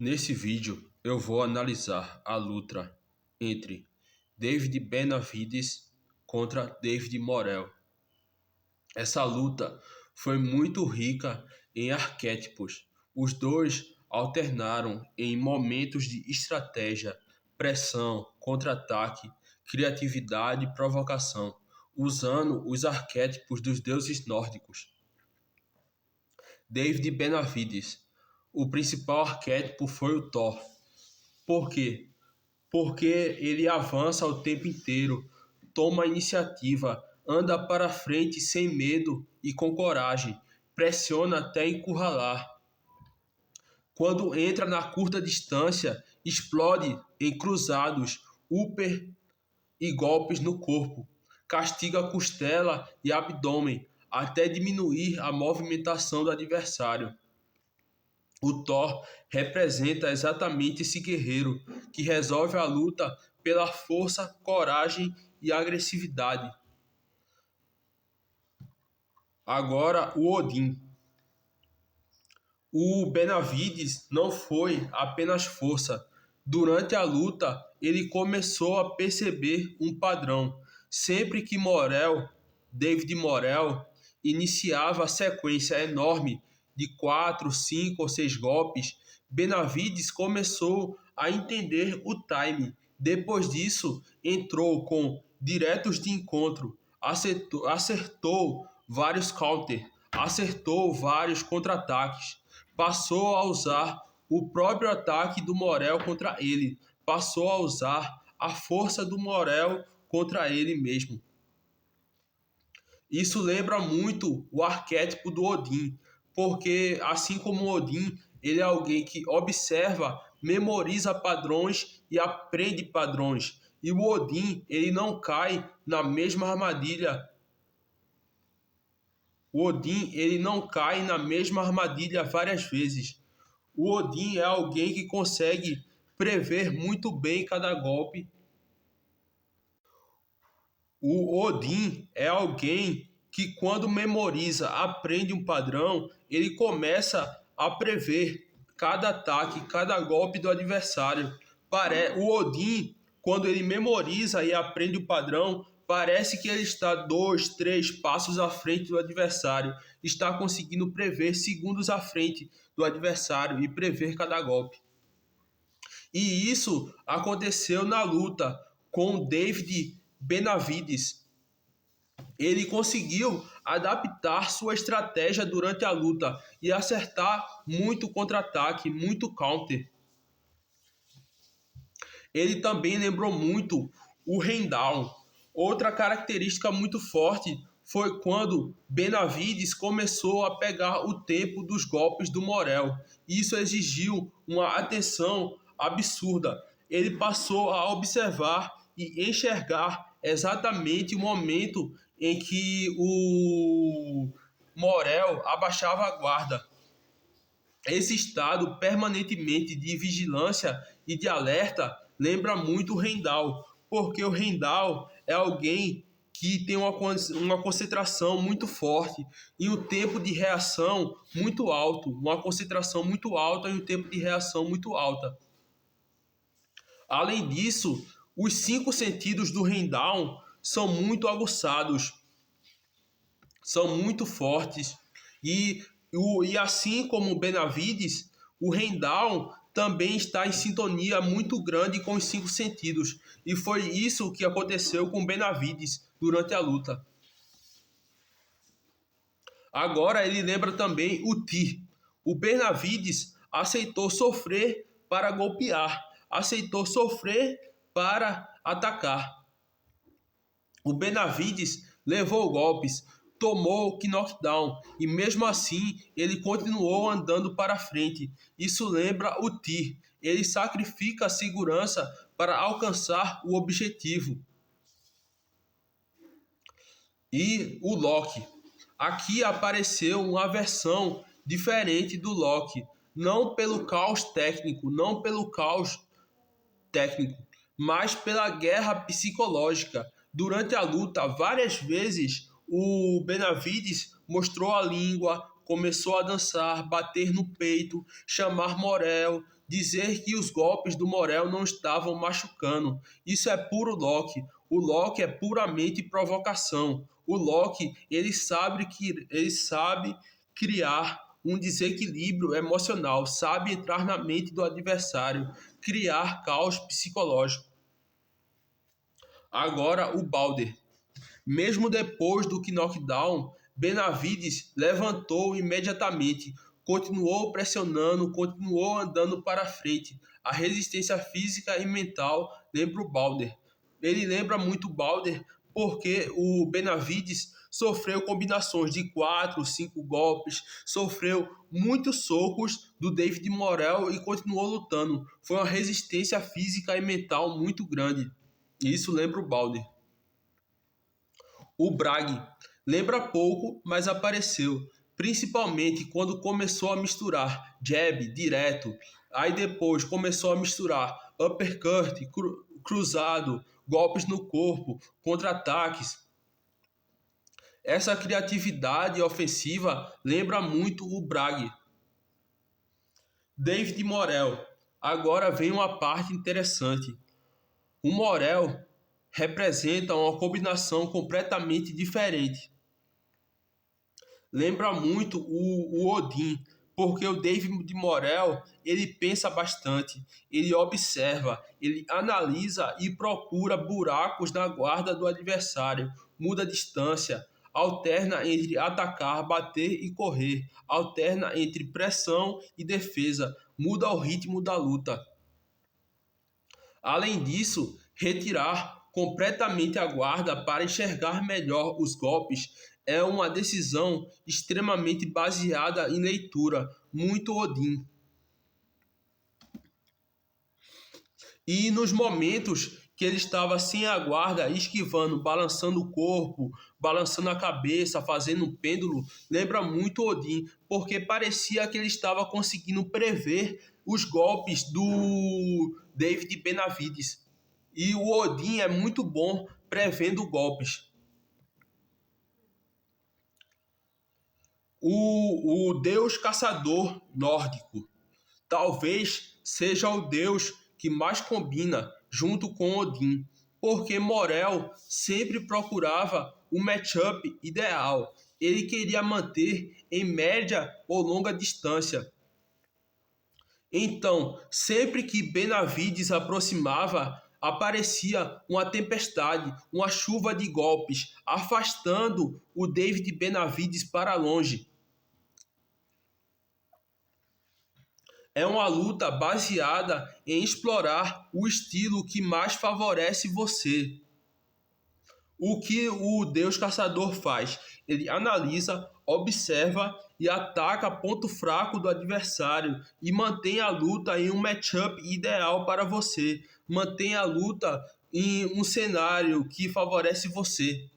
Nesse vídeo eu vou analisar a luta entre David Benavidez contra David Morrell. Essa luta foi muito rica em arquétipos. Os dois alternaram em momentos de estratégia, pressão, contra-ataque, criatividade e provocação, usando os arquétipos dos deuses nórdicos. David Benavidez. O principal arquétipo foi o Thor. Por quê? Porque ele avança o tempo inteiro, toma a iniciativa, anda para frente sem medo e com coragem, pressiona até encurralar. Quando entra na curta distância, explode em cruzados, upper e golpes no corpo, castiga costela e abdômen até diminuir a movimentação do adversário. O Thor representa exatamente esse guerreiro que resolve a luta pela força, coragem e agressividade. Agora o Odin. O Benavidez não foi apenas força. Durante a luta, ele começou a perceber um padrão. Sempre que David Morrell, iniciava a sequência enorme de 4, 5 ou 6 golpes, Benavidez começou a entender o time. Depois disso, entrou com diretos de encontro, acertou vários counter, acertou vários contra-ataques, passou a usar o próprio ataque do Morrell contra ele, passou a usar a força do Morrell contra ele mesmo. Isso lembra muito o arquétipo do Odin, porque assim como o Odin, ele é alguém que observa, memoriza padrões e aprende padrões. E o Odin, ele não cai na mesma armadilha. O Odin, ele não cai na mesma armadilha várias vezes. O Odin é alguém que consegue prever muito bem cada golpe. O Odin é alguém que, quando memoriza, aprende um padrão, ele começa a prever cada ataque, cada golpe do adversário. O Odin, quando ele memoriza e aprende o padrão, parece que ele está 2, 3 passos à frente do adversário, está conseguindo prever segundos à frente do adversário e prever cada golpe. E isso aconteceu na luta com David Benavidez. Ele conseguiu adaptar sua estratégia durante a luta e acertar muito contra-ataque, muito counter. Ele também lembrou muito o Raindown. Outra característica muito forte foi quando Benavidez começou a pegar o tempo dos golpes do Morrell. Isso exigiu uma atenção absurda. Ele passou a observar e enxergar exatamente o momento em que o Morrell abaixava a guarda. Esse estado permanentemente de vigilância e de alerta lembra muito o Raindown, porque o Raindown é alguém que tem uma concentração muito forte e um tempo de reação muito alto, uma concentração muito alta e um tempo de reação muito alta. Além disso, os 5 sentidos do Raindown são muito aguçados, são muito fortes e assim como o Benavidez, o Raindown também está em sintonia muito grande com os 5 sentidos. E foi isso que aconteceu com o Benavidez durante a luta. Agora ele lembra também o Tyr. O Benavidez aceitou sofrer para golpear, aceitou sofrer para atacar. O Benavidez levou golpes, tomou knockdown e mesmo assim ele continuou andando para frente. Isso lembra o Tyr. Ele sacrifica a segurança para alcançar o objetivo. E o Loki. Aqui apareceu uma versão diferente do Loki. Não pelo caos técnico, mas pela guerra psicológica. Durante a luta, várias vezes o Benavidez mostrou a língua, começou a dançar, bater no peito, chamar Morrell, dizer que os golpes do Morel não estavam machucando. Isso é puro Loki. O Loki é puramente provocação. O Loki, ele sabe criar um desequilíbrio emocional, sabe entrar na mente do adversário, criar caos psicológico. Agora o Balder. Mesmo depois do knockdown, Benavides levantou imediatamente, continuou pressionando, continuou andando para frente. A resistência física e mental lembra o Balder. Ele lembra muito o Balder porque o Benavides sofreu combinações de 4, 5 golpes, sofreu muitos socos do David Morrell e continuou lutando. Foi uma resistência física e mental muito grande. Isso lembra o Balder. O Brag lembra pouco, mas apareceu, principalmente quando começou a misturar jab direto, aí depois começou a misturar uppercut, cruzado, golpes no corpo, contra-ataques. Essa criatividade ofensiva lembra muito o Brag. David Morrell. Agora vem uma parte interessante. O Morrell representa uma combinação completamente diferente. Lembra muito o Odin, porque o David Morrell, ele pensa bastante, ele observa, ele analisa e procura buracos na guarda do adversário, muda a distância, alterna entre atacar, bater e correr, alterna entre pressão e defesa, muda o ritmo da luta. Além disso, retirar completamente a guarda para enxergar melhor os golpes é uma decisão extremamente baseada em leitura, muito Odin. E nos momentos que ele estava sem a guarda, esquivando, balançando o corpo, balançando a cabeça, fazendo um pêndulo, lembra muito Odin, porque parecia que ele estava conseguindo prever os golpes do David Benavides. E o Odin é muito bom prevendo golpes. O deus caçador nórdico talvez seja o deus que mais combina junto com Odin, porque Morel sempre procurava o matchup ideal. Ele queria manter em média ou longa distância. Então, sempre que Benavides aproximava, aparecia uma tempestade, uma chuva de golpes, afastando o David Benavides para longe. É uma luta baseada em explorar o estilo que mais favorece você. O que o Deus Caçador faz? Ele analisa, observa e ataca ponto fraco do adversário e mantém a luta em um matchup ideal para você. Mantém a luta em um cenário que favorece você.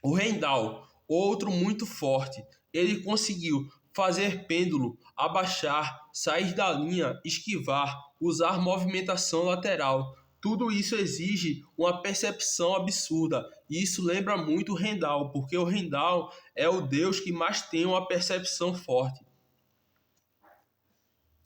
O Rendal, outro muito forte, ele conseguiu fazer pêndulo, abaixar, sair da linha, esquivar, usar movimentação lateral. Tudo isso exige uma percepção absurda. E isso lembra muito o Rendal, porque o Rendal é o deus que mais tem uma percepção forte.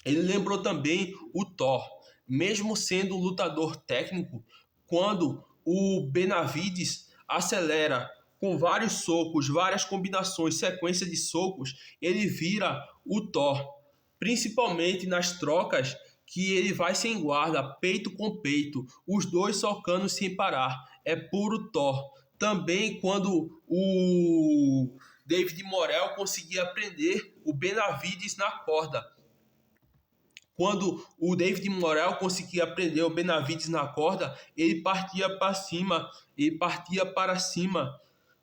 Ele lembrou também o Thor. Mesmo sendo um lutador técnico, quando o Benavides acelera com vários socos, várias combinações, sequência de socos, ele vira o Thor. Principalmente nas trocas que ele vai sem guarda, peito com peito, os dois socando sem parar. É puro Thor. Também quando o David Morrell conseguia prender o Benavides na corda. Quando o David Morrell conseguia prender o Benavides na corda, ele partia para cima, ele partia para cima,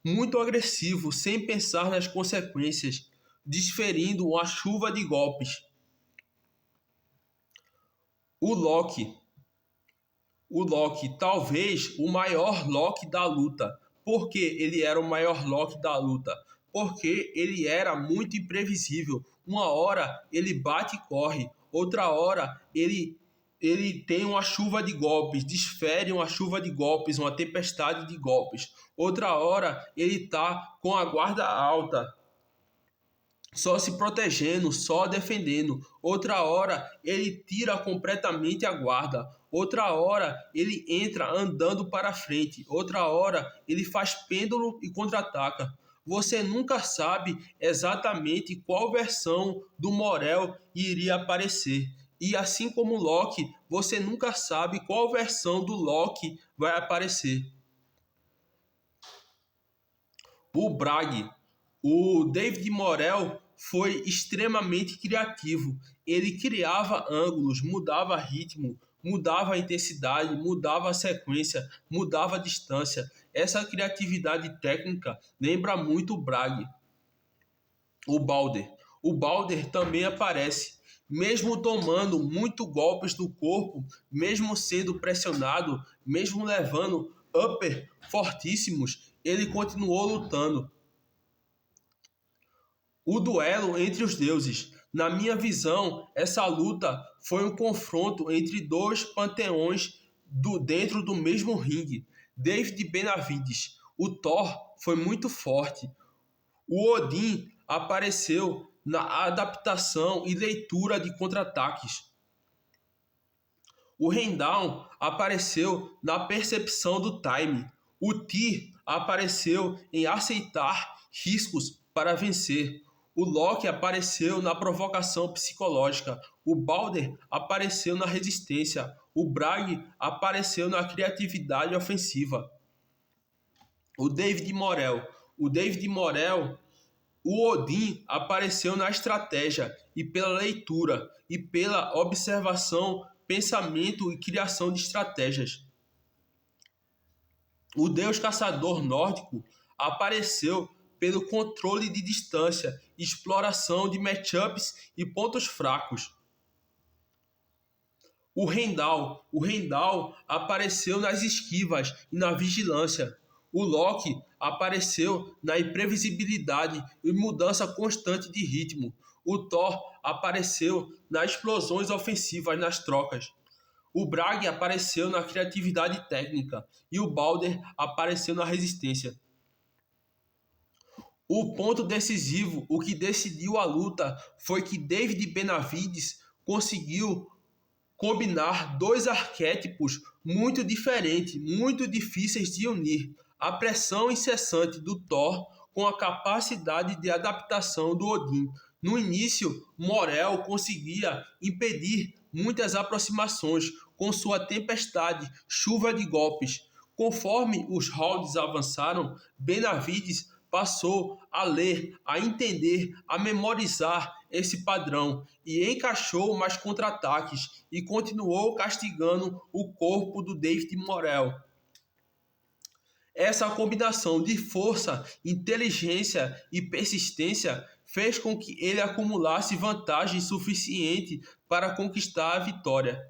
muito agressivo, sem pensar nas consequências, desferindo uma chuva de golpes. O Loki, talvez o maior Loki da luta. Por que ele era o maior Loki da luta? Porque ele era muito imprevisível. Uma hora ele bate e corre, outra hora ele tem uma chuva de golpes, desfere uma chuva de golpes, uma tempestade de golpes. Outra hora ele está com a guarda alta, só se protegendo, só defendendo. Outra hora ele tira completamente a guarda. Outra hora ele entra andando para frente. Outra hora ele faz pêndulo e contra-ataca. Você nunca sabe exatamente qual versão do Morel iria aparecer. E assim como o Loki, você nunca sabe qual versão do Loki vai aparecer. O Bragg, o David Morrell foi extremamente criativo. Ele criava ângulos, mudava ritmo, mudava a intensidade, mudava a sequência, mudava a distância. Essa criatividade técnica lembra muito o Bragg. O Balder. O Balder também aparece. Mesmo tomando muito golpes do corpo, mesmo sendo pressionado, mesmo levando upper fortíssimos, ele continuou lutando. O duelo entre os deuses. Na minha visão, essa luta foi um confronto entre dois panteões dentro do mesmo ringue. David Benavides. O Thor foi muito forte. O Odin apareceu na adaptação e leitura de contra-ataques. O Heimdall apareceu na percepção do time. O Tyr apareceu em aceitar riscos para vencer. O Loki apareceu na provocação psicológica. O Balder apareceu na resistência. O Bragg apareceu na criatividade ofensiva. O David Morrell. O Odin apareceu na estratégia e pela leitura e pela observação, pensamento e criação de estratégias. O deus caçador nórdico apareceu pelo controle de distância, exploração de matchups e pontos fracos. O Heimdall apareceu nas esquivas e na vigilância. O Loki apareceu na imprevisibilidade e mudança constante de ritmo. O Thor apareceu nas explosões ofensivas nas trocas. O Bragg apareceu na criatividade técnica e o Balder apareceu na resistência. O ponto decisivo, o que decidiu a luta, foi que David Benavides conseguiu combinar dois arquétipos muito diferentes, muito difíceis de unir. A pressão incessante do Thor com a capacidade de adaptação do Odin. No início, Morel conseguia impedir muitas aproximações com sua tempestade, chuva de golpes. Conforme os rounds avançaram, Benavides passou a ler, a entender, a memorizar esse padrão e encaixou mais contra-ataques e continuou castigando o corpo do David Morrell. Essa combinação de força, inteligência e persistência fez com que ele acumulasse vantagem suficiente para conquistar a vitória.